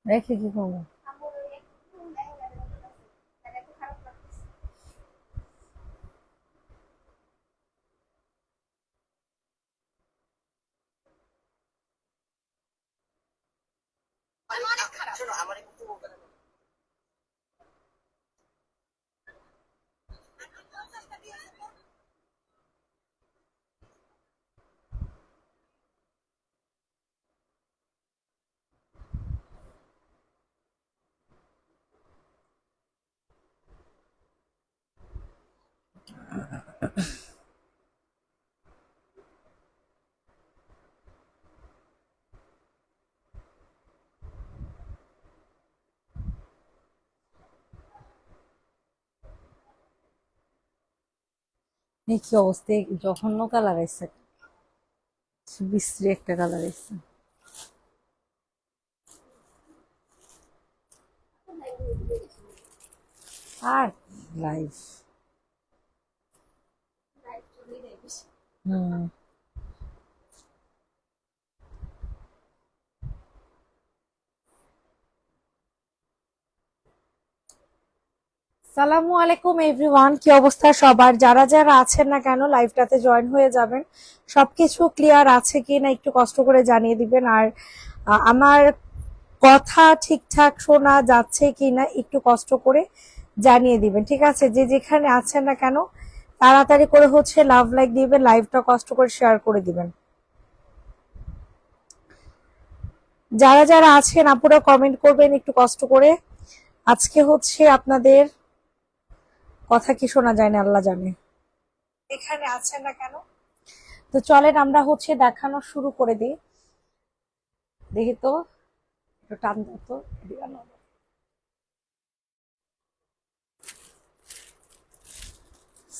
রেখে কি করবো? কি অবস্থা, জঘন্য কালার এসছে, বিশ্রী একটা কালার এসছে। আর লাইফ হুম। সালামু আলাইকুম এভরিওয়ান, কি অবস্থা সবার? যারা যারা আছেন না কেন লাইভটাতে জয়েন হয়ে যাবেন। সবকিছু ক্লিয়ার আছে কি না একটু কষ্ট করে জানিয়ে দিবেন। আর আমার কথা ঠিকঠাক শোনা যাচ্ছে কি না একটু কষ্ট করে জানিয়ে দিবেন, ঠিক আছে? যে যেখানে আছেন না কেন তাড়াতাড়ি করে লাভ লাইক দিবেন, লাইভটা কষ্ট করে শেয়ার করে দিবেন। যারা যারা আছেন আপুরা কমেন্ট করবেন একটু কষ্ট করে। আজকে আপনাদের কথা কি শোনা যায় না আল্লাহ জানে। এখানে আছেন না কেন, তো চলেন আমরা দেখানো শুরু করে দিই। দেখি তো, একটু টান দাও তো।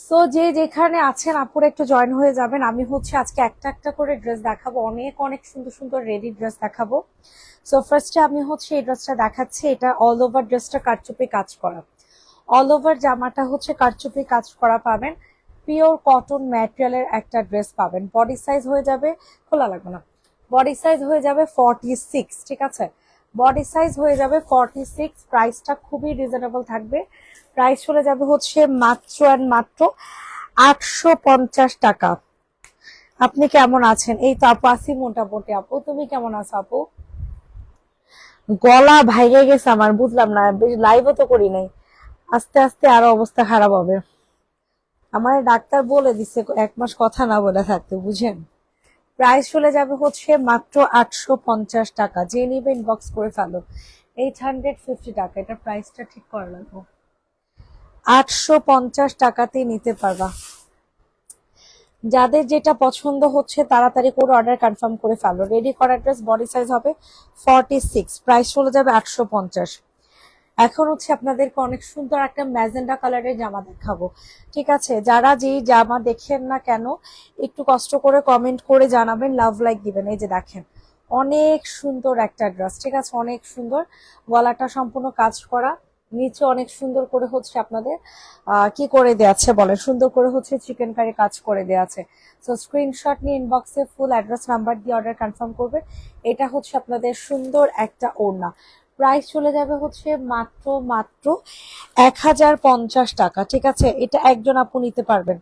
সো যে যেখানে আছেন আপুরা একটু জয়েন হয়ে যাবেন। আমি আজকে একটা একটা করে ড্রেস দেখাবো, অনেক অনেক সুন্দর সুন্দর রেডি ড্রেস দেখাবো। সো ফার্স্টে আমি এই ড্রেসটা দেখাচ্ছি। এটা অল ওভার ড্রেসটা কারচুপি কাজ করা, অল ওভার জামাটা কারচুপি কাজ করা পাবেন। পিওর কটন ম্যাটেরিয়ালের একটা ড্রেস পাবেন। বডি সাইজ হয়ে যাবে, খোলা লাগবে না, বডি সাইজ হয়ে যাবে 46, ঠিক আছে? বডি সাইজ হয়ে যাবে 46। প্রাইসটা খুবই রিজনেবল থাকবে। প্রাইস চলে যাবে মাত্র অ্যান্ড মাত্র 850 টাকা। আপনি কেমন আছেন? এই তো আপু আছি মোটামুটি। আপু তুমি কেমন আছো আপু? গলা ভাইগে গেছে আমার, বুঝলাম না, বেশ লাইভও তো করি নাই। আস্তে আস্তে আরো অবস্থা খারাপ হবে। আমার ডাক্তার বলে দিচ্ছে 1 মাস কথা না বলে থাকতে, বুঝেন? প্রাইস চলে যাবে মাত্র 850 টাকা। যে নিবে ইনবক্স করে ফেলো। 850 টাকা, এটা প্রাইসটা ঠিক করা লাগবে। 850 টাকাতেই নিতে পারবা। যাদের যেটা পছন্দ তাড়াতাড়ি করে অর্ডার কনফার্ম করে ফেলো। রেডি করা ড্রেস, বডি সাইজ হবে 46, প্রাইস চলে যাবে 850। এখন আপনাদেরকে অনেক সুন্দর একটা ম্যাজেন্ডা কালারের জামা দেখাবো, ঠিক আছে? যারা যেই জামা দেখেন না কেন একটু কষ্ট করে কমেন্ট করে জানাবেন, লাভ লাইক দিবেন। এই যে দেখেন, অনেক সুন্দর একটা ড্রেস, ঠিক আছে? অনেক সুন্দর, গলাটা সম্পূর্ণ কাজ করা, নিচে অনেক সুন্দর করে আপনাদের কি করে দেওয়া আছে বলেন, সুন্দর করে চিকেন কারি কাজ করে দেওয়া আছে। সো স্ক্রিনশট নিয়ে ইনবক্সে ফুল অ্যাড্রেস নাম্বার দিয়ে অর্ডার কনফার্ম করবে। এটা আপনাদের সুন্দর একটা ওড়না। প্রাইস চলে যাবে মাত্র মাত্র 1050 টাকা, ঠিক আছে? এটা একজন আপু নিতে পারবেন,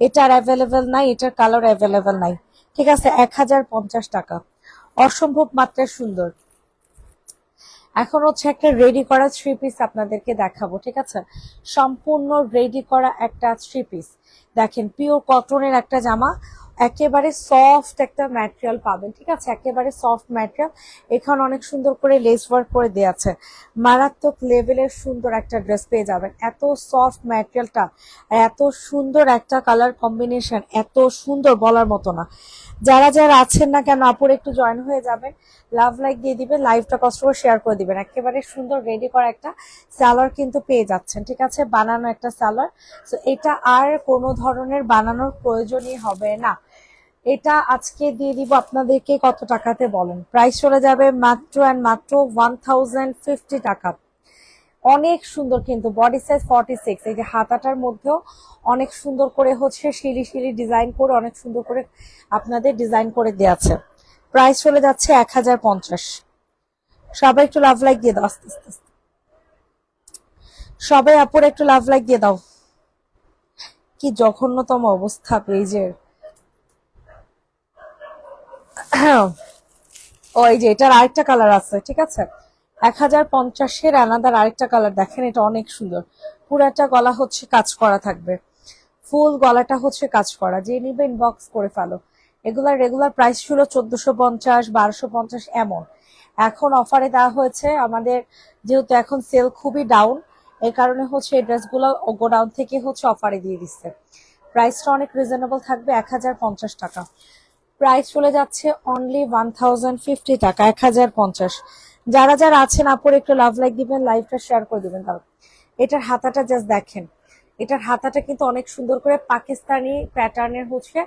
এটার অ্যাভেলেবেল নাই, এটার কালার অ্যাভেলেবেল নাই, ঠিক আছে? 1050 টাকা, অসম্ভব মাত্রায় সুন্দর। এখন একটা রেডি করা থ্রি পিস আপনাদেরকে দেখাবো, ঠিক আছে? সম্পূর্ণ রেডি করা একটা থ্রি পিস। দেখেন, পিওর কটনের একটা জামা, একেবারে সফট একটা ম্যাটেরিয়াল পাবেন, ঠিক আছে? একেবারে সফট ম্যাটেরিয়াল। এখানে অনেক সুন্দর করে লেস ওয়ার্ক করে দেওয়া আছে। মারাত্মক লেভেলের সুন্দর একটা ড্রেস পেয়ে যাবেন। এত সফট ম্যাটেরিয়ালটা আর এত সুন্দর একটা কালার কম্বিনেশন, এত সুন্দর বলার মতো না। যারা যারা আছেন না কেন আপুর একটু জয়েন হয়ে যাবেন, লাভ লাইক দিয়ে দিবেন, লাইভটা কষ্ট করে শেয়ার করে দিবেন। একেবারে সুন্দর রেডি করা একটা সালোয়ার কিন্তু পেয়ে যাচ্ছেন, ঠিক আছে? বানানো একটা সালোয়ার। তো এটা আর কোনো ধরনের বানানোর প্রয়োজনই হবে না। এটা আজকে দিয়ে দিব আপনাদেরকে কত টাকাতে বলেন? প্রাইস চলে যাবে মাত্র অ্যান্ড মাত্র 1050 টাকা। অনেক সুন্দর কিন্তু, বডি সাইজ 46। এই যে হাতাটার মধ্যেও অনেক সুন্দর করে শিলি শিলি ডিজাইন করে অনেক সুন্দর করে আপনাদের ডিজাইন করে দেওয়া আছে। প্রাইস চলে যাচ্ছে 1050। সবাই একটু লাভ লাইক দিয়ে দাও, আস্তে আস্তে আস্তে। সবাই আপুর একটু লাভ লাইক দিয়ে দাও। কি জঘন্যতম অবস্থা পেজের। ওই যে এটার আরেকটা কালার আছে, ঠিক আছে, 1050-এর আলাদা আরেকটা কালার দেখেন, এটা অনেক সুন্দর। পুরাটা গলা হচ্ছে কাজ করা থাকবে, ফুল গলাটা হচ্ছে কাজ করা। যে নিবে ইনবক্স করে ফেলো। এগুলার রেগুলার প্রাইস ছিল 1450, 1250 এমন। এখন অফারে দেওয়া হয়েছে আমাদের, যেহেতু এখন সেল খুবই ডাউন, এই কারণে হচ্ছে এই ড্রেসগুলো গোডাউন থেকে হচ্ছে অফারে দিয়ে দিচ্ছে। প্রাইসটা অনেক রিজনেবল থাকবে, 1050 টাকা। প্রাইস চলে যাচ্ছে অনলি 1050 টাকা, 1050। যারা যারা আছেন আপুর একটু লাভ লাইক দিবেন, লাইভটা শেয়ার করে দিবেন। তাহলে এটার হাতাটা জাস্ট দেখেন, এটার হাতাটা কিন্তু অনেক সুন্দর করে পাকিস্তানি প্যাটার্নের হচ্ছে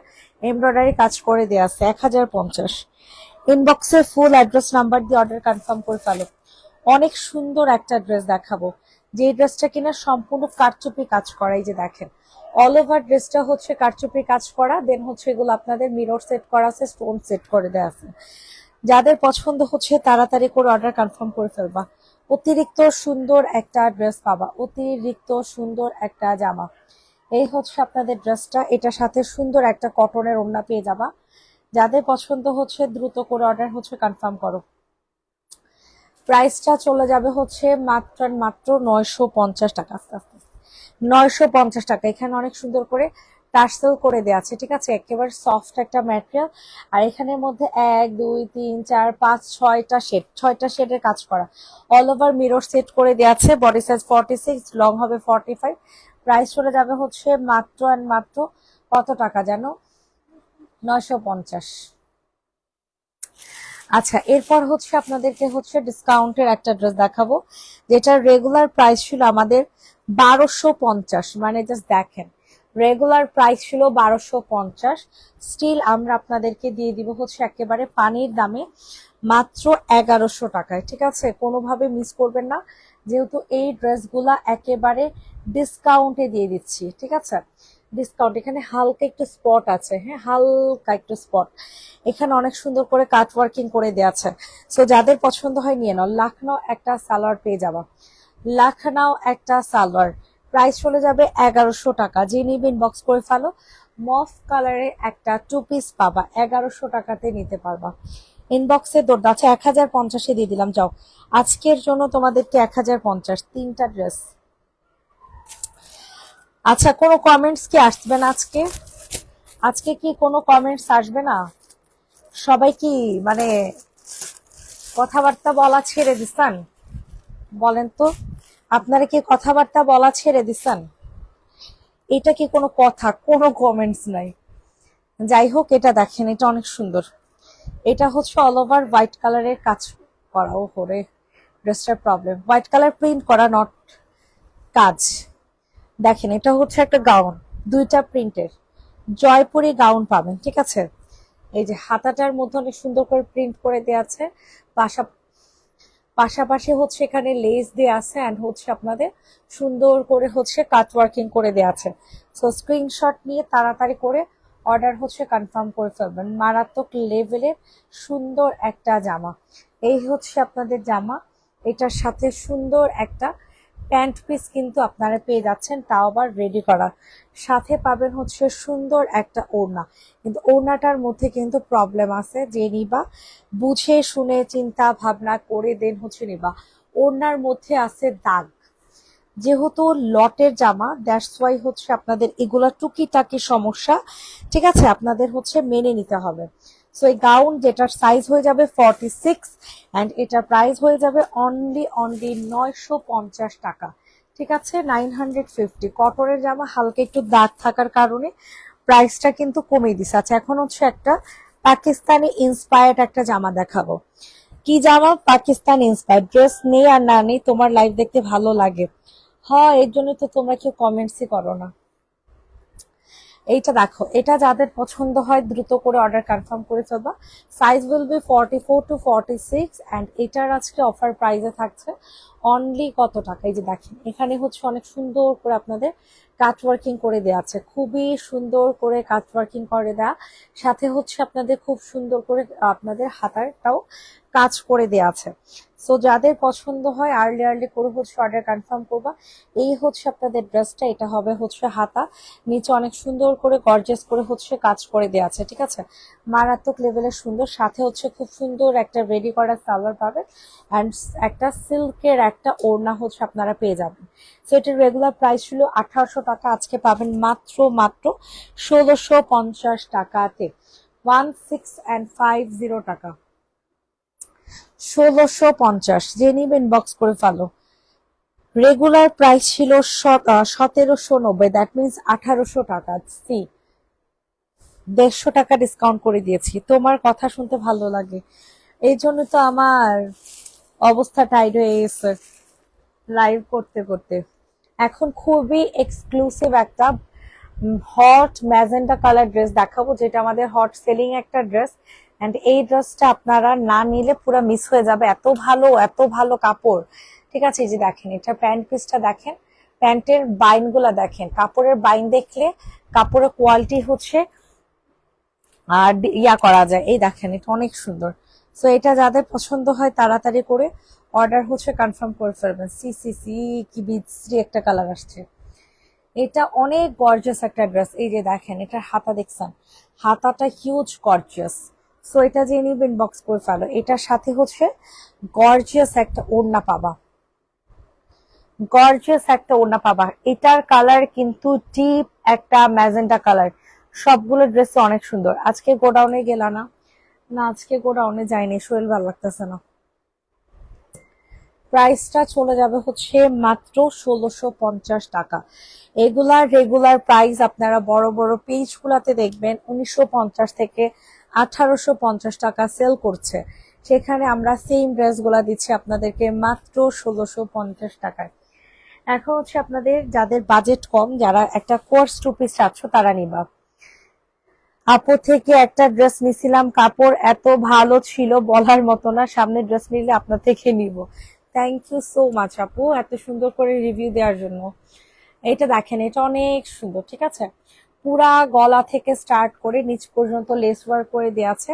এমব্রয়ডারি কাজ করে দেওয়া আছে, 1050। ইনবক্সে ফুল অ্যাড্রেস নাম্বার দিয়ে অর্ডার কনফার্ম করে ফেলো। অনেক সুন্দর একটা ড্রেস দেখাবো, যে ড্রেসটা কিনা সম্পূর্ণ কারচুপি কাজ করা। এই যে দেখেন, অল ওভার ড্রেসটা হচ্ছে কারচুপি কাজ করা, দেন হচ্ছে এগুলো আপনাদের মিরর সেট করা আছে, স্টোন সেট করে দেওয়া আছে। যাদের পছন্দ হচ্ছে তাড়াতাড়ি করে অর্ডার কনফার্ম করে ফেলবা। অতিরিক্ত সুন্দর একটা ড্রেস পাবা, অতিরিক্ত সুন্দর একটা জামা। এই হচ্ছে আপনাদের ড্রেসটা, এটার সাথে সুন্দর একটা কটনের ওড়না পেয়ে যাবা। যাদের পছন্দ হচ্ছে দ্রুত করে অর্ডার হচ্ছে কনফার্ম করো। প্রাইসটা চলে যাবে হচ্ছে মাত্র মাত্র 950 টাকা, আস্তে আস্তে 950 টাকা। এখানে অনেক সুন্দর করে টার্সেল করে দেওয়া আছে, ঠিক আছে, একেবারে সফট একটা ম্যাটেরিয়াল। আর এখানের মধ্যে 1 2 3 4 5 6টা শেড, 6টা শেডের কাজ করা। অল ওভার মিরর সেট করে দেওয়া আছে। বডি সাইজ 46, লং হবে 45। প্রাইস চলে যাবে হচ্ছে মাত্র অ্যান্ড মাত্র কত টাকা যেন, 950। আচ্ছা, এরপর হচ্ছে আপনাদেরকে হচ্ছে ডিসকাউন্টের একটা ড্রেস দেখাবো, যেটার রেগুলার প্রাইস ছিল আমাদের 1250। মানে জাস্ট দেখেন, রেগুলার প্রাইস ছিল 1250, স্টিল আমরা আপনাদেরকে দিয়ে দিব হচ্ছে একেবারে পানির দামে মাত্র 1100 টাকায়। ঠিক আছে, কোনোভাবে মিস করবেন না, যেহেতু এই ড্রেসগুলা একেবারে ডিসকাউন্টে দিয়ে দিচ্ছি। ঠিক আছে, ডিসকাউন্ট। এখানে হালকা একটু স্পট আছে, হ্যাঁ, হালকা একটু স্পট। এখানে অনেক সুন্দর করে কাট ওয়ার্কিং করে দেওয়া আছে। সো যাদের পছন্দ হয় নিয়ে নাও। লাখনৌ একটা সালোয়ার পেয়ে যাবা, লাখনৌ একটা সালোয়ার। প্রাইস চলে যাবে 1100 টাকা। যে নিবে ইনবক্স করে ফেলো। মফ কালারে একটা 2 পিস পাবা, 1100 টাকাতে নিতে পারবা। ইনবক্সে দৌড় আছে, 1050-এ দিয়ে দিলাম। যাও, আজকের জন্য তোমাদেরকে 1050, 3টা ড্রেস। আচ্ছা, কোনো কমেন্টস কি আসবে না আজকে? আজকে কি কোনো কমেন্টস আসবে না? সবাই কি মানে কথাবার্তা বলা ছেড়ে দিচ্ছেন? বলেন তো, আপনারা কি কথাবার্তা বলা ছেড়ে দিচ্ছেন? এটা কি কোনো কথা? কোনো কমেন্টস নাই। যাই হোক, এটা দেখেন, এটা অনেক সুন্দর। এটা হচ্ছে অল ওভার হোয়াইট কালারের কাজ করা। ও করে ড্রেসটার প্রবলেম, হোয়াইট কালার প্রিন্ট করা, নট কাজ। দেখেন, এটা হচ্ছে একটা গাউন, 2টা প্রিন্টের জয়পুরি গাউন পাবেন। ঠিক আছে, এই যে হাতাটার মধ্যে অনেক সুন্দর করে প্রিন্ট করে দেওয়া আছে, পাশা পাশাপাশি হচ্ছে এখানে লেস দেওয়া আছে, অ্যান্ড হচ্ছে আপনাদের সুন্দর করে হচ্ছে কাট ওয়ার্কিং করে দেওয়া আছে। সো স্ক্রিনশট নিয়ে তাড়াতাড়ি করে অর্ডার হচ্ছে কনফার্ম করে ফেলবেন। মারাত্মক লেভেলের সুন্দর একটা জামা। এই হচ্ছে আপনাদের জামা। এটার সাথে সুন্দর একটা প্যান্ট পিস কিন্তু আপনারা পেয়ে যাচ্ছেন, তাও আবার রেডি করা। সাথে পাবেন হচ্ছে সুন্দর একটা ওড়না, কিন্তু ওড়নাটার মধ্যে কিন্তু প্রবলেম আছে। যে নিবা বুঝে শুনে চিন্তা ভাবনা করে দেন হচ্ছে নিবা। ওড়নার মধ্যে আছে দাগ, যেহেতু লটের জামা, দ্যাটস ওয়াই হচ্ছে আপনাদের এগুলা টুকিটাকি সমস্যা। ঠিক আছে, আপনাদের হচ্ছে মেনে নিতে হবে। সো এই গাউন, যেটার সাইজ হয়ে যাবে 46, অ্যান্ড এটার প্রাইস হয়ে যাবে অনলি অনলি 950 টাকা। ঠিক আছে, 950। কটনের জামা, হালকা একটু দাগ থাকার কারণে প্রাইসটা কিন্তু কমিয়ে দিছে। আচ্ছা, এখন হচ্ছে একটা পাকিস্তানি ইন্সপায়ার্ড একটা জামা দেখাবো। কি জামা? পাকিস্তান ইন্সপায়ার্ড। ড্রেস নেই আর না নেই, তোমার লাইভ দেখতে ভালো লাগে। হ্যাঁ, এর জন্য তো তোমরা কেউ কমেন্টসই করো না। এইটা দেখো, এটা যাদের পছন্দ হয় দ্রুত করে অর্ডার কনফার্ম করে ফেলবা। Size will be 44 to 46, and এটার আজকে অফার প্রাইসে থাকছে অনলি কত টাকা? এই যে দেখেন, এখানে হচ্ছে অনেক সুন্দর করে আপনাদের কাট ওয়ার্কিং করে দেওয়া আছে, খুবই সুন্দর করে কাট ওয়ার্কিং করে দেওয়া। সাথে হচ্ছে আপনাদের খুব সুন্দর করে আপনাদের হাতারটাও কাজ করে দেওয়া আছে। সো যাদের পছন্দ হয় আর্লি আর্লি করে হচ্ছে অর্ডার কনফার্ম করবা। এই হচ্ছে আপনাদের ড্রেসটা, এটা হবে হচ্ছে হাতা, নিচে অনেক সুন্দর করে গর্জিয়াস করে হচ্ছে কাজ করে দেওয়া আছে, ঠিক আছে, মারাত্মক লেভেলের সুন্দর, সাথে হচ্ছে খুব সুন্দর একটা রেডি করা সালোয়ার পাবেন অ্যান্ড একটা সিল্কের একটা ওড়না হচ্ছে আপনারা পেয়ে যাবেন। সো এটার রেগুলার প্রাইস ছিল 1800 টাকা, আজকে পাবেন মাত্র মাত্র 1650 টাকাতে, 1650 টাকা, 1650। যে নিবেন বক্স করে ফেলো। রেগুলার প্রাইস ছিল 1790, দ্যাট মিনস 1800 টাকা। সি 150 টাকা ডিসকাউন্ট করে দিয়েছি, তোমার কথা শুনতে ভালো লাগে এই জন্য তো আমার অবস্থা টাইট হয়ে গেছে লাইভ করতে করতে। এখন খুবই এক্সক্লুসিভ একটা হট ম্যাজেন্টা কালার ড্রেস দেখাবো, যেটা আমাদের হট সেলিং একটা ড্রেস। এন্ড এই ড্রেসটা আপনারা না নিলে পুরো মিস হয়ে যাবে, এত ভালো এত ভালো কাপড়, ঠিক আছে। এই যে দেখেন, এটা প্যান্ট পিসটা দেখেন, প্যান্টের বাইন গুলা দেখেন, কাপড়ের বাইন দেখলে কাপড়ের কোয়ালিটি হচ্ছে আর ইয়া করা যায়। এই দেখেন, এটা অনেক সুন্দর। সো এটা যাদের পছন্দ হয় তাড়াতাড়ি করে অর্ডার হচ্ছে কনফার্ম করে ফেলবেন। সি সি সি, কি বিশ্রী একটা কালার আসছে, এটা অনেক গর্জিয়াস একটা ড্রেস। এই যে দেখেন, এটার হাতা দেখছেন, হাতাটা হিউজ গর্জিয়াস। সো এটা যে নিব ইনবক্স করে ফেলো। এটার সাথে হচ্ছে গর্জিয়াস একটা ওড়না পাবা, গর্জিয়াস একটা ওড়না পাবা। এটার কালার কিন্তু ডিপ একটা ম্যাজেন্টা কালার, সবগুলো ড্রেস অনেক সুন্দর। আজকে গোডাউনে গেলা না? না, আজকে গোডাউনে যাইনি, শরীর ভালো লাগতেছে না। প্রাইসটা চলে যাবে হচ্ছে মাত্র 1650 টাকা। এগুলার রেগুলার প্রাইস আপনারা বড় বড় পেজ গুলাতে দেখবেন 1950 থেকে 1850 টাকা সেল করছে, সেখানে আমরা সেম ড্রেস গুলা দিচ্ছি আপনাদেরকে মাত্র 1650 টাকায়। এখন হচ্ছে আপনাদের যাদের বাজেট কম, যারা একটা কোর্স টু পিস চাচ্ছ তারা নিবা। আপু থেকে একটা ড্রেস নিছিলাম, কাপড় এত ভালো ছিল বলার মতো না, সামনে ড্রেস নিলে আপনার থেকে নিব। থ্যাংক ইউ সো মাচ আপু, এত সুন্দর করে রিভিউ দেওয়ার জন্য। এটা দেখেন, এটা অনেক সুন্দর, ঠিক আছে, পুরা গলা থেকে স্টার্ট করে নিচ পর্যন্ত লেস ওয়ার্ক করে দেওয়া আছে,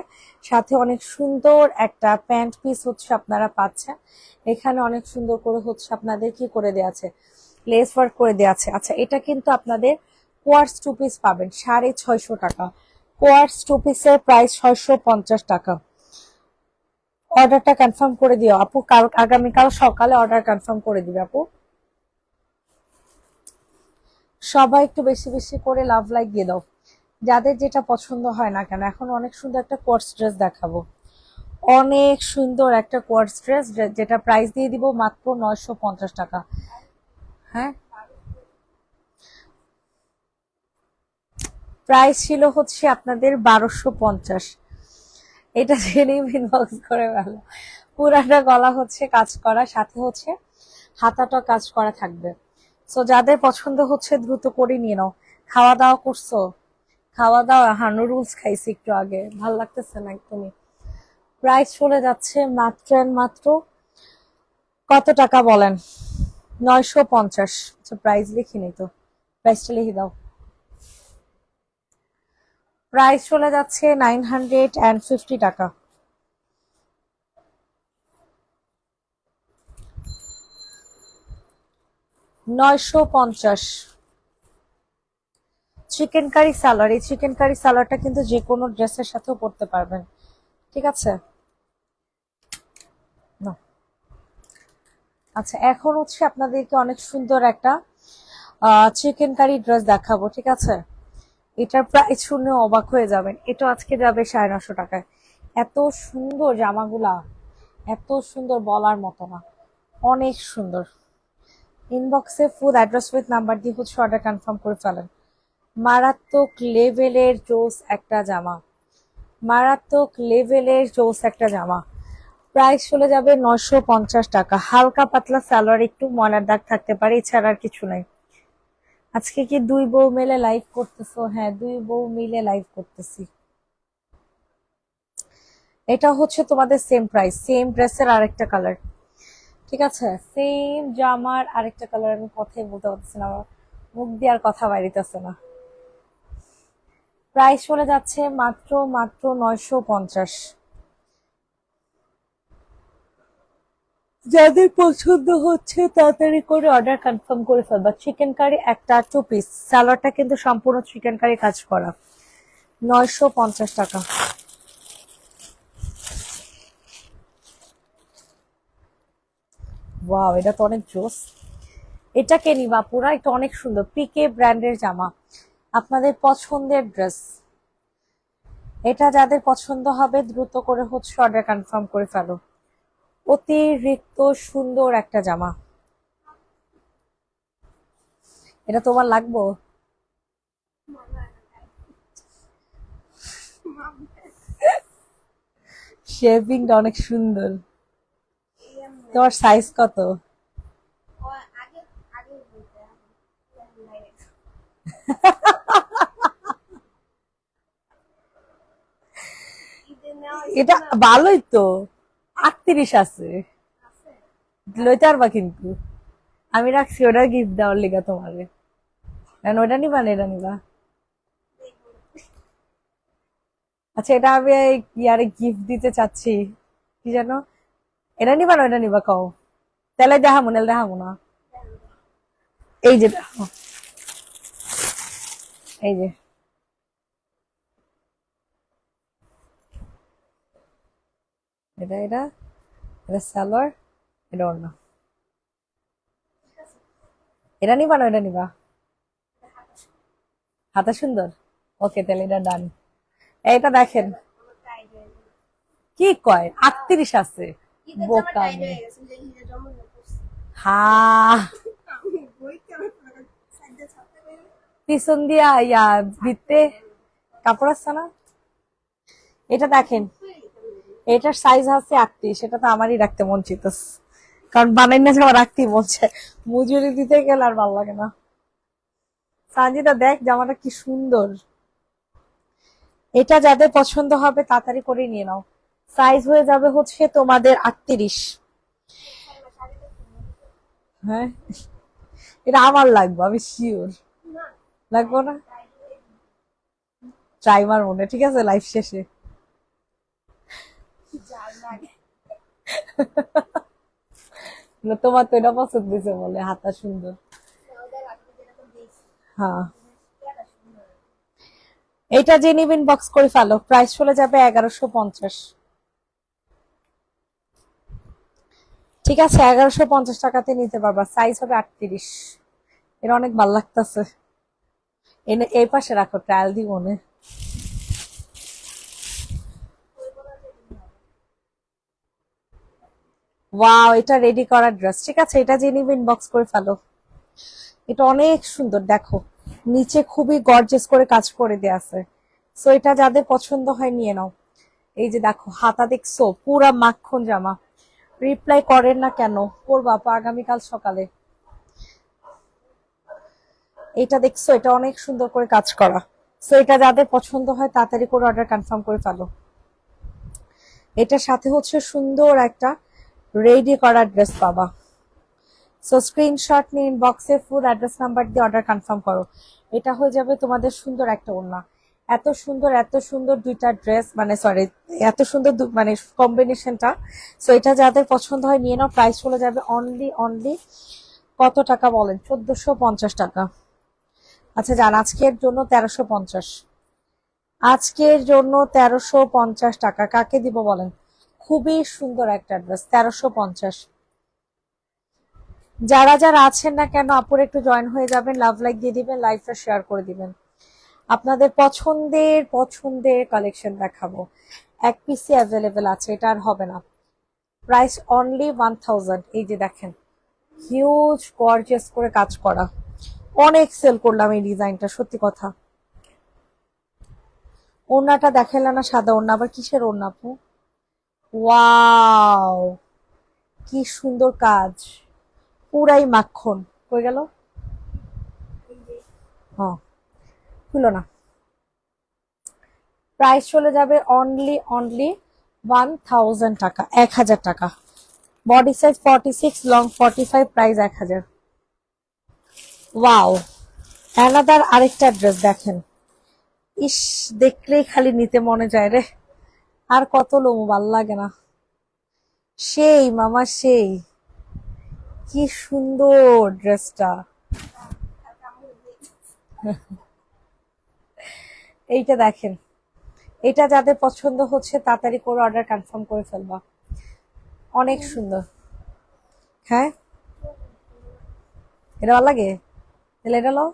সাথে অনেক সুন্দর একটা প্যান্ট পিস হচ্ছে আপনারা পাচ্ছেন। এখানে অনেক সুন্দর করে হচ্ছে আপনাদের কি করে দেওয়া আছে, লেস ওয়ার্ক করে দেওয়া আছে। আচ্ছা, এটা কিন্তু আপনাদের কোয়ার্স টু পিস পাবেন 650 টাকা, কোয়ার্স টু পিসের প্রাইস 650 টাকা। অর্ডারটা কনফার্ম করে দিও আপু, কাল আগামীকাল সকালে অর্ডার কনফার্ম করে দিবে আপু। সবাই একটু বেশি বেশি করে লাভ লাইক দিয়ে দাও, যাদের যেটা পছন্দ হয় না কেন। এখন অনেক সুন্দর একটা কোয়ার্স ড্রেস দেখাবো, অনেক সুন্দর একটা কোয়ার্স ড্রেস, যেটা প্রাইস দিয়ে দিব মাত্র 950 টাকা। হ্যাঁ, প্রাইস ছিল হচ্ছে আপনাদের 1250। এটা জেনেই ইনবক্স করে ভালো। পুরাটা গলা হচ্ছে কাজ করা, সাথে হচ্ছে হাতাটা কাজ করা থাকবে। সো যাদের পছন্দ হচ্ছে দ্রুত করে নিয়ে নাও। খাওয়া দাওয়া করছো? খাওয়া দাওয়া, হ্যাঁ নুডলস খাইছি একটু আগে, ভাল লাগতেছে না একদমই। প্রাইস চলে যাচ্ছে মাত্র মাত্র কত টাকা বলেন? 950। আচ্ছা, প্রাইস লিখিনি তো, প্রাইসটা লিখে দাও। প্রাইস চলে যাচ্ছে 950 টাকা। 950। চিকেন কারি সালোয়ার, এই চিকেন কারি সালোয়ারটা কিন্তু যে কোনো ড্রেসের সাথেও পরতে পারবেন, ঠিক আছে। নাও। আচ্ছা, এখন হচ্ছে আপনাদেরকে অনেক সুন্দর একটা চিকেন কারি ড্রেস দেখাবো, ঠিক আছে। এটার প্রাইস শুনে অবাক হয়ে যাবেন, এটা আজকে যাবে 950 টাকায়। এত সুন্দর জামাগুলা, এত সুন্দর বলার মতো না, অনেক সুন্দর। ইনবক্সে ফুল অ্যাড্রেস উইথ নাম্বার দিয়ে হচ্ছে অর্ডার কনফার্ম করে ফেলেন। মারাত্মক লেভেলের জোস একটা জামা, মারাত্মক লেভেলের জোস একটা জামা। প্রাইস চলে যাবে 950 টাকা। হালকা পাতলা সালোয়ার, একটু ময়লার দাগ থাকতে পারে, এছাড়া আর কিছু নাই। আজকে কি দুই বউ মিলে লাইভ করতেছো? হ্যাঁ, দুই বউ মিলে লাইভ করতেছি। এটা হচ্ছে তোমাদের সেম প্রাইস, সেম ড্রেসের আরেকটা কালার, ঠিক আছে, সেম জামার আরেকটা কালার। আমি কথাই বলতে পারতেছি না, আমার মুখ দিয়ে আর কথা বাইরিতেছে না। প্রাইস চলে যাচ্ছে মাত্র মাত্র 950। যাদের পছন্দ হচ্ছে তাড়াতাড়ি করে অর্ডার কনফার্ম করে ফেলবা। চিকেন কারি একটা 2 পিস, স্যালাডটা কিন্তু সম্পূর্ণ চিকেন কারি কাজ করা, 950 টাকা। ওয়াও, এটা তো অনেক জোস। এটা কে নিবা পুরা, এটা অনেক সুন্দর, পিকে ব্র্যান্ডের জামা, আপনাদের পছন্দের ড্রেস। এটা যাদের পছন্দ হবে দ্রুত করে হচ্ছে অর্ডার কনফার্ম করে ফেলো। অতিরিক্ত সুন্দর একটা জামা, এটা তোমার লাগবো। শেভিংটা অনেক সুন্দর। তোমার সাইজ কত? এটা ভালোই তো, 38 আছে, লইতে পারবা কিন্তু। আমি রাখছি ওটা গিফট দেওয়ার লিগা তোমারে। কারণ ওটা নিবা না এটা নিবা? আচ্ছা, এটা আমি ইয়ারে গিফট দিতে চাচ্ছি, কি জানো, এটা নিবা না এটা নিবা কও? তাহলে দেখাবো না, দেখাবো না। এই যে দেখো, এই যে এটা এটা এটা সালোয়ার, এটা ওড়না। এটা নিবা না এটা নিবা? হাতা সুন্দর, ওকে তাহলে এটা ডান। এইটা দেখেন, কি কয় 38 আছে, বোকা মেয়ে। হা, পিছন দিয়া ইয়া ভিতরে কাপড় আছে না। এটা দেখেন, এটার সাইজ আছে 38, সেটা তো আমারই রাখতে মন চাইতেছে, কারণ বানাই না আমার রাখতেই মন চায়, মজুরি দিতে গেলে আর ভালো লাগে না। সানজিদা দেখ জামাটা কি সুন্দর। এটা যাদের পছন্দ হবে তাড়াতাড়ি করে নিয়ে নাও, সাইজ হয়ে যাবে হচ্ছে তোমাদের 38। হ্যাঁ, এটা আমার লাগবে, আমি শিওর। লাগবো না? ট্রাই মার মনে, ঠিক আছে লাইফ শেষে। না, তোমার তো এটা পছন্দ হয়েছে বলে হাতা সুন্দর। হ্যাঁ, এটা যে নিবেন বক্স করে ফেলো, প্রাইস চলে যাবে 1150। ঠিক আছে, 1150 টাকাতে নিতে পারবা, সাইজ হবে 38। এটা অনেক ভালো লাগতেছে। এনে এই পাশে রাখো, ট্রায়াল দিব মনে। ওয়াও, এটা রেডি করা ড্রেস, ঠিক আছে এটা যে নিবে ইনবক্স করে ফেলো। এটা অনেক সুন্দর, দেখো নিচে খুবই গর্জিয়াস করে কাজ করে দেয়া আছে। সো এটা যাদের পছন্দ হয় নিয়ে নাও। এই যে দেখো হাতা দেখছো, পুরা মাখন জামা। রিপ্লাই করেন না কেন, করবো আপা আগামীকাল সকালে। এটা দেখছো, এটা অনেক সুন্দর করে কাজ করা। সো এটা যাদের পছন্দ হয় তাড়াতাড়ি করে অর্ডার কনফার্ম করে ফেলো। এটার সাথে হচ্ছে সুন্দর একটা রেডি করা ড্রেস পাবা। সো স্ক্রিনশট নিয়ে ইনবক্সে ফুল অ্যাড্রেস নাম্বার দিয়ে অর্ডার কনফার্ম করো। এটা হয়ে যাবে তোমাদের সুন্দর একটা ওড়না। এত সুন্দর, এত সুন্দর দুইটা ড্রেস, মানে সরি, এত সুন্দর মানে কম্বিনেশনটা। সো এটা যাদের পছন্দ হয় নিয়ে নাও, প্রাইস চলে যাবে অনলি অনলি কত টাকা বলেন, 1450 টাকা। আচ্ছা যান, আজকের জন্য 1350, আজকের জন্য 1350 টাকা। কাকে দিব বলেন? খুবই সুন্দর একটা ড্রেস, 1350। যারা যারা আছেন না কেন আপুর একটু জয়েন হয়ে যাবেন, লাভ লাইক দিয়ে দিবেন, লাইভটা শেয়ার করে দিবেন। আপনাদের পছন্দের পছন্দের কালেকশন দেখাবো। এক পিসি অ্যাভেলেবেল আছে, এটা আর হবে না। Price only 1000। এই যে দেখেন, হিউজ গর্জিয়াস করে কাজ করা। অনেক সেল করলাম এই ডিজাইনটা, সত্যি কথা। ওড়নাটা দেখাইলা না, সাদা ওড়না, আবার কিসের ওড়না আপু? ওয়াও, কি সুন্দর কাজ, পুরাই মাখন। কই গেল? হ্যাঁ, খুলো না। প্রাইস চলে যাবে অনলি অনলি 1000 টাকা, 1000 টাকা। Body size 46, long 45, price 1000। Wow, another আরেকটা ড্রেস দেখেন। ইস, দেখলেই খালি নিতে মনে যায় রে। আর কত লোমো, ভাল লাগে না। সেই মামা সেই, কি সুন্দর ড্রেসটা। এইটা দেখেন, এটা যাদের পছন্দ হচ্ছে তাড়াতাড়ি করে অর্ডার কনফার্ম করে ফেলবা। অনেক সুন্দর। হ্যাঁ, এটা ভালো লাগে, তাহলে এটা লও।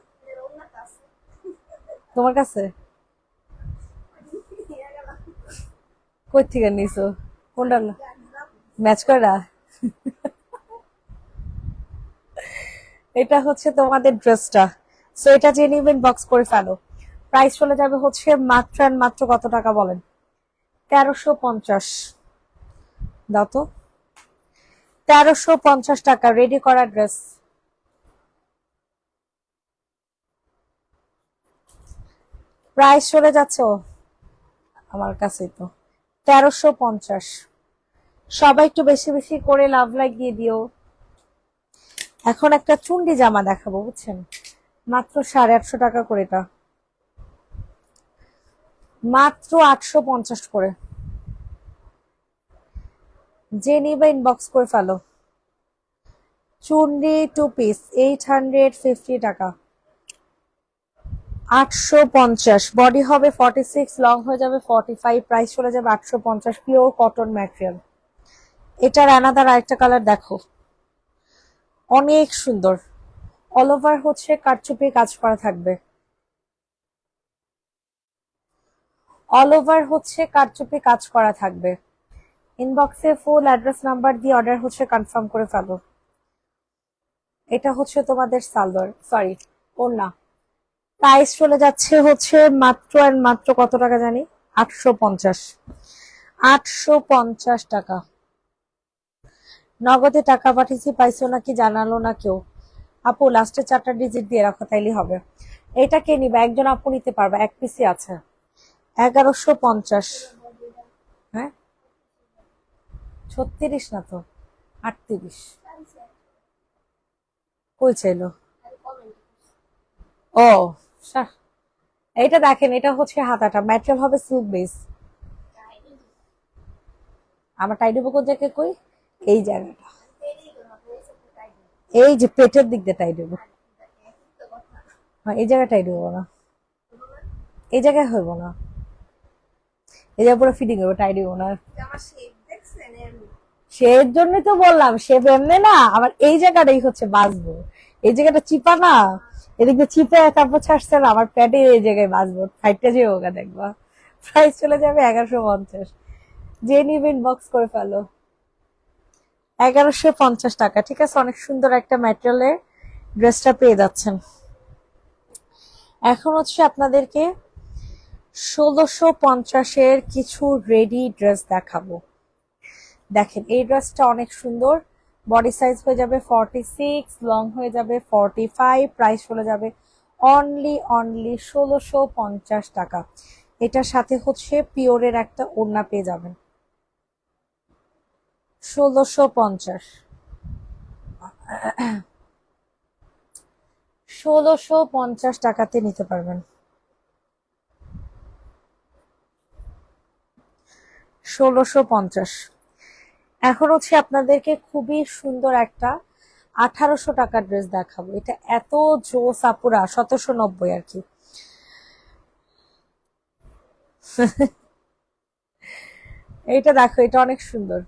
তোমার কাছে কই থেকে নিছো? কোনটা ম্যাচ করে না? এটা হচ্ছে তোমাদের ড্রেসটা। সো এটা যে নিবেন বক্স করে ফেলো। প্রাইস চলে যাবে হচ্ছে মাত্র আর মাত্র কত টাকা বলেন? 1350। দাও তো। 1350 টাকা রেডি করা ড্রেস। প্রাইস চলে যাচ্ছে আমার কাছেই তো। 1350। সবাই একটু বেশি বেশি করে লাভ লাইক দিয়ে দিও। এখন একটা চুন্ডি জামা দেখাবো, বুঝছেন? মাত্র 850 টাকা করে এটা। মাত্র 850 করে। যে নিবে ইনবক্স করে ফেলো। চুন্ডি 2 পিস 850 টাকা। 850। বডি হবে 46, লং হয়ে যাবে 45, প্রাইস চলে যাবে 850। Pure cotton material. এটার আনাদার আরেকটা কালার দেখো, অনেক সুন্দর। অল ওভার হচ্ছে কারচুপি কাজ করা থাকবে। অল ওভার হচ্ছে কারচুপি কাজ করা থাকবে। ইনবক্সে ফুল অ্যাড্রেস নাম্বার দিয়ে অর্ডার হচ্ছে কনফার্ম করে ফেলো। এটা হচ্ছে তোমাদের সালোয়ার, সরি ওড়না। প্রাইস চলে যাচ্ছে হচ্ছে মাত্র আর মাত্র কত টাকা জানি? 850। 850 টাকা। নগদে টাকা পাঠিয়েছি, পাইছো নাকি জানালো না কেউ। আপু লাস্টে 4টা ডিজিট দিয়ে রাখো, তাইলে হবে। এটা কে নিবে? একজন আপু নিতে পারবে, 1 পিসই আছে। 1150। হ্যাঁ, 36 না তো, 38। কই চাইলো? ও সা- এইটা দেখেন, এটা হচ্ছে হাতাটা, ম্যাটেরিয়াল হবে সিল্ক বেস। আমার টাই দেবো কোন জায়গায়, কই? এই জায়গাটা, এই যে পেটের দিক দিয়ে টাই দেবো। হ্যাঁ, এই জায়গায় টাই দেবো না, এই জায়গায় হইব না, এই জায়গায় পুরো ফিটিং হবে, টাই দেবো না। সের জন্যই তো বললাম, সে এমনি না, আমার এই জায়গাটাই হচ্ছে বাঁচবো। এই জায়গাটা চিপা না, এদিক দিয়ে চিপে তারপর ছাড়ছে না, আমার প্যাটে এই জায়গায় বাঁচবো, ফাইটটা যে ওগা দেখবা। প্রাইস চলে যাবে 1150। যে নিবেন বক্স করে ফেলো। 1150 টাকা, ঠিক আছে। অনেক সুন্দর একটা ম্যাটেরিয়ালের ড্রেসটা পেয়ে যাচ্ছেন। এখন হচ্ছে আপনাদেরকে 1650-এর কিছু রেডি ড্রেস দেখাবো। দেখেন এই ড্রেসটা অনেক সুন্দর। বডি সাইজ হয়ে যাবে 46, লং হয়ে যাবে 45, প্রাইস চলে যাবে অনলি 1650 টাকা। এটার সাথে হচ্ছে পিওরের একটা ওড়না পেয়ে যাবেন। 1650। 1650 টাকাতে নিতে পারবেন। 1650। এখন হচ্ছে আপনাদেরকে খুবই সুন্দর একটা 1800 টাকার ড্রেস দেখাবো। এটা এত জোস আপুরা, 1790 আর কি। এইটা দেখো, এটা অনেক সুন্দর।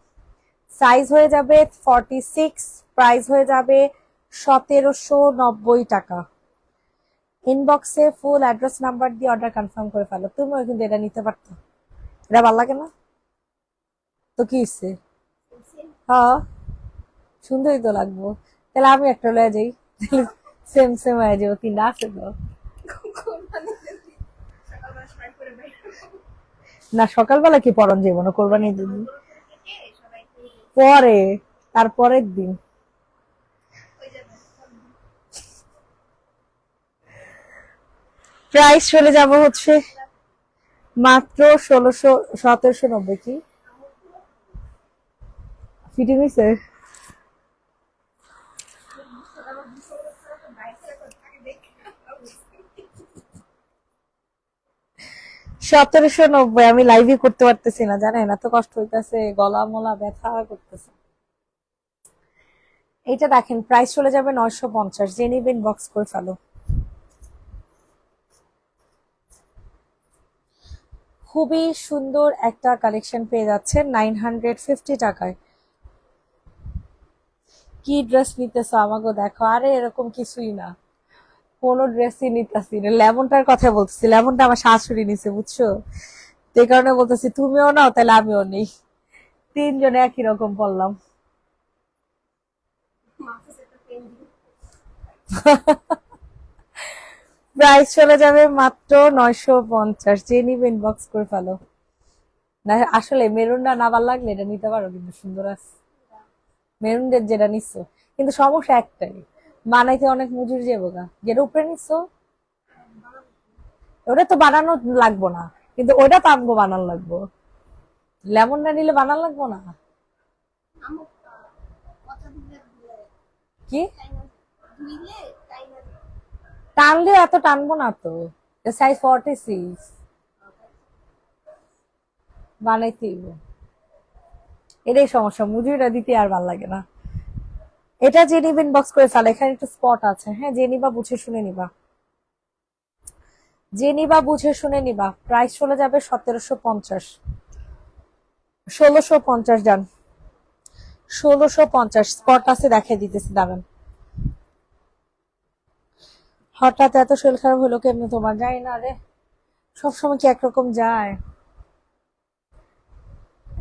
সাইজ হয়ে যাবে 46, প্রাইস হয়ে যাবে 1790 টাকা। ইনবক্সে ফুল অ্যাড্রেস নাম্বার দিয়ে অর্ডার কনফার্ম করে ফেলো। তুমিও কিন্তু এটা নিতে পারতো। এটা ভালো লাগে না তো কি হচ্ছে? হ্যাঁ, সুন্দরই তো লাগবো। তাহলে আমি একটা লয়ে যাই, সেম সেম হয়ে যাবো, 3টা আছে তো। না, সকালবেলা কি পরন যাবো না কোরবানির দিন? পরে, তারপরের দিন। প্রাইস চলে যাব হচ্ছে মাত্র 1790। কি ফিটিং হয়েছে? 1790। আমি লাইভই করতে পারতেছি না, জানেন এত কষ্ট হইতেছে, গলা মলা ব্যথা করতেছে। এইটা দেখেন প্রাইস চলে যাবে 950, যে নিবেন বক্স করে ফেলো। খুবই সুন্দর একটা কালেকশন পেয়ে যাচ্ছে 950 টাকায়। কি ড্রেস নিতেছো আমাকে দেখো, আরে এরকম কিছুই না, কোনো ড্রেসই নিতেছি না, লেমনটার কথা বলতেছি, লেমনটা আমার শাশুড়ি নিছে বুঝছো, যে কারণে বলতেছি তুমিও নাও তাহলে আমিও নেই, তিনজনে একই রকম পড়লাম। প্রাইস চলে যাবে মাত্র 950, যে নিবে ইনবক্স করে ফেলো। না আসলে মেরুনটা না ভালো লাগলে এটা নিতে পারো, কিন্তু সুন্দর আছে মেরুনদের যেটা নিচ্ছ, কিন্তু সমস্যা একটাই, বানাইতে অনেক মজুরি যাবো গা, যেটা উপরে নিচ্ছ ওটা তো বানানো লাগবো না, কিন্তু ওটা তো আমগো বানানো লাগবো, লেমনটা নিলে বানানো লাগবো না। কি টানলে এত টানবো না তো, সাইজ 46 বানাইতে হইবো। এটাই সমস্যা, মজুরিটা দিতে আর ভাল লাগে না। এটা যে নিবা ইনবক্স করে ফেলো, এখানে একটু স্পট আছে, হ্যাঁ যে নিবা বুঝে শুনে নিবা, যে নিবা বুঝে শুনে নিবা। প্রাইস চলে যাবে 1750, 1650 ডান, 1650 স্পট আছে দেখাই দিতেছি দাঁড়ান। হঠাৎ এত শরীর খারাপ হলো কেমনে তোমার, জানি না রে, সবসময় কি একরকম যায়,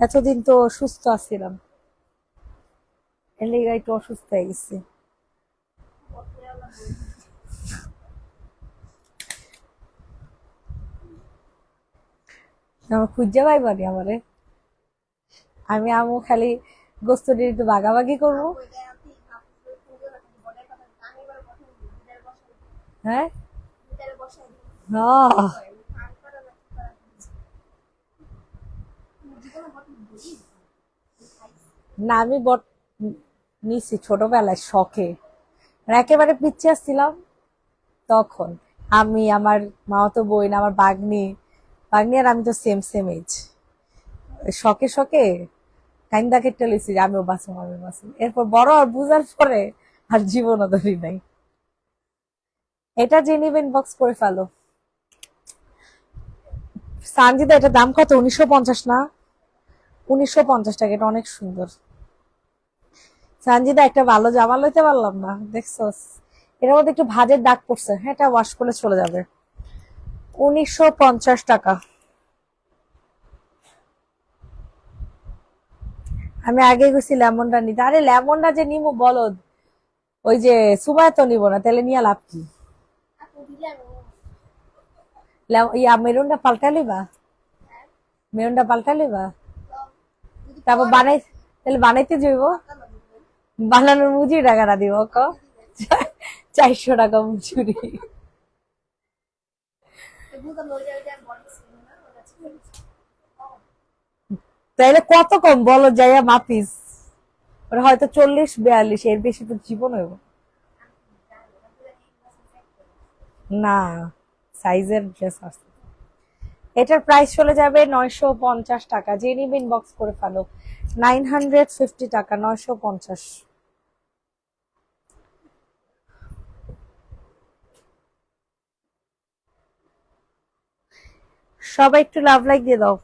এতদিন তো সুস্থ আছিলাম, এর লেগে একটু অসুস্থ হয়ে গেছি। আমার খুঁজে পাইবানি আমারে, আমি আমু খালি গোস্ত দিয়ে একটু ভাগাভাগি করবো। হ্যাঁ হ্যাঁ। না আমি বট নিছি ছোটবেলায় শখে, মানে একেবারে পিছিয়ে আসছিলাম তখন, আমি আমার মামাতো বোন আমার বাগনি, বাগনি আর আমি তো সেম সেম এজ, শখে শখে কাইন্দা কেটে লইছি যে আমিও বাঁচুম আমি বাঁচুম, এরপর বড় আর বুঝার পরে আর জীবনও ধরি নাই। এটা যে নিবেন বক্স করে ফেলো। সানজিদা এটা দাম কত, 1950 না, 1950 টাকা, এটা অনেক সুন্দর। সানজিদা একটা ভালো জামা লইতে পারলাম না, দেখছস এর মধ্যে একটু ভাজের দাগ পড়ছে, হ্যাঁ এটা ওয়াশ করলে চলে যাবে। 1950 টাকা। আমি আগে গেছি লেমনটা নিতে, আরে লেমনটা যে নিমু বলদ, ওই যে সুমায় তো নিব না, তাহলে নিয়ে লাভ কি, ইয়া মেরুনটা পাল্টা লিবা, মেরুনটা পাল্টা লিবা, তারপর বানাই, তাহলে বানাইতে যাইব, বানানোর মজুরি টাকা না দিব ক, 400 টাকা মজুরি, তাইলে কত কম বলো যাইয়া মাপিস, ওরা হয়তো 40 42, এর বেশি তো জীবন হইব না, সাইজের ড্রেস আছে। এটার প্রাইস চলে যাবে 950 টাকা, যে নিবে ইনবক্স করে ফেলো। 950 টাকা, 950। সবাই একটু লাভ লাইক দিয়ে দাও,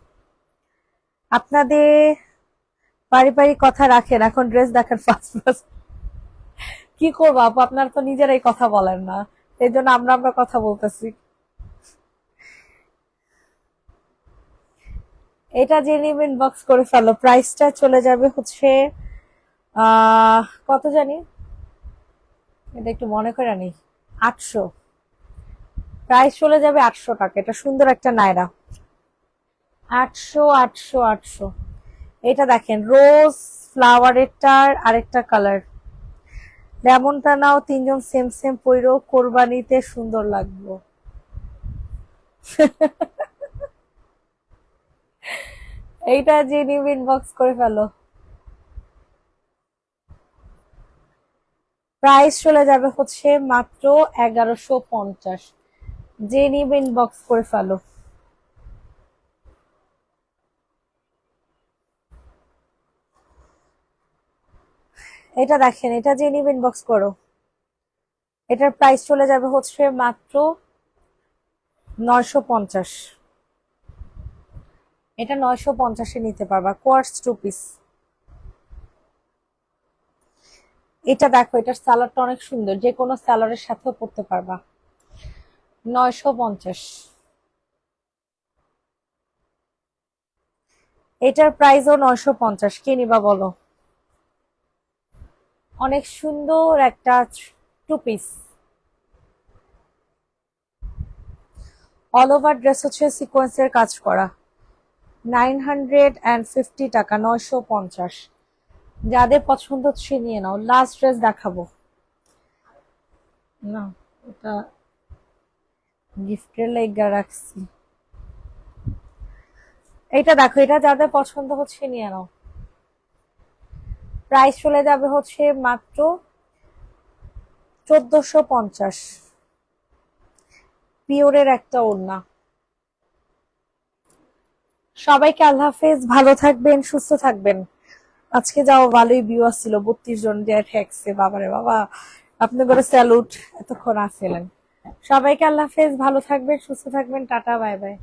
আপনাদের পারিবারিক কথা রাখেন, এখন ড্রেস দেখার ফার্স্ট ফার্স্ট কি করবো আপু, আপনারা তো নিজেরাই কথা বলেন না, এই জন্য আমরা আমরা কথা বলতেছি। এটা যে নিবে ইনবক্স করে ফেলো, প্রাইসটা চলে যাবে হচ্ছে কত জানি, এটা একটু মনে করে নি, 800, প্রাইস চলে যাবে 800 টাকা, এটা সুন্দর একটা নায়রা, 800 800 800। এটা দেখেন রোজ ফ্লাওয়ারেরটার আরেকটা কালার, লেমনটা নাও, তিনজন সেম সেম পইরো, কোরবানিতে সুন্দর লাগবে। এইটা যে নিবে ইনবক্স করে ফেলো, প্রাইস চলে যাবে হচ্ছে মাত্র 1150, যে নিবে ইনবক্স করে ফেলো। এটা দেখেন, এটা যে নিব ইনবক্স করো। এটার প্রাইস চলে যাবে হচ্ছে মাত্র 950। এটা 950-এ নিতে পারবা, কোয়ার্টজ 2 পিস। এটা দেখো, এটার সালোয়ারটা অনেক সুন্দর, যে কোনো সালোয়ারের সাথেও পরতে পারবা। 950। এটার প্রাইসও 950। কি নিবা বলো? অনেক সুন্দর একটা 2 পিস। অল ওভার ড্রেস হচ্ছে সিকোয়েন্সের কাজ করা। 950 টাকা, 950। যাদের পছন্দ হচ্ছে নিয়ে নাও। লাস্ট ড্রেস দেখাবো না, এটা গিফটের লাইগা রাখছি। এটা দেখো, এটা যাদের পছন্দ হচ্ছে নিয়ে নাও। প্রাইস চলে যাবে হচ্ছে মাত্র 1450। পিওরের একটা ওড়না। সবাইকে আল্লাহ হাফেজ, ভালো থাকবেন, সুস্থ থাকবেন। আজকে যাও ভালোই ভিউ আসছিল, 32 জন যে ঠেকছে, বাবারে বাবা। আপনি করে স্যালুট, এতক্ষণ আসছিলেন। সবাইকে আল্লাহ হাফেজ, ভালো থাকবেন, সুস্থ থাকবেন, টাটা, বাই বাই।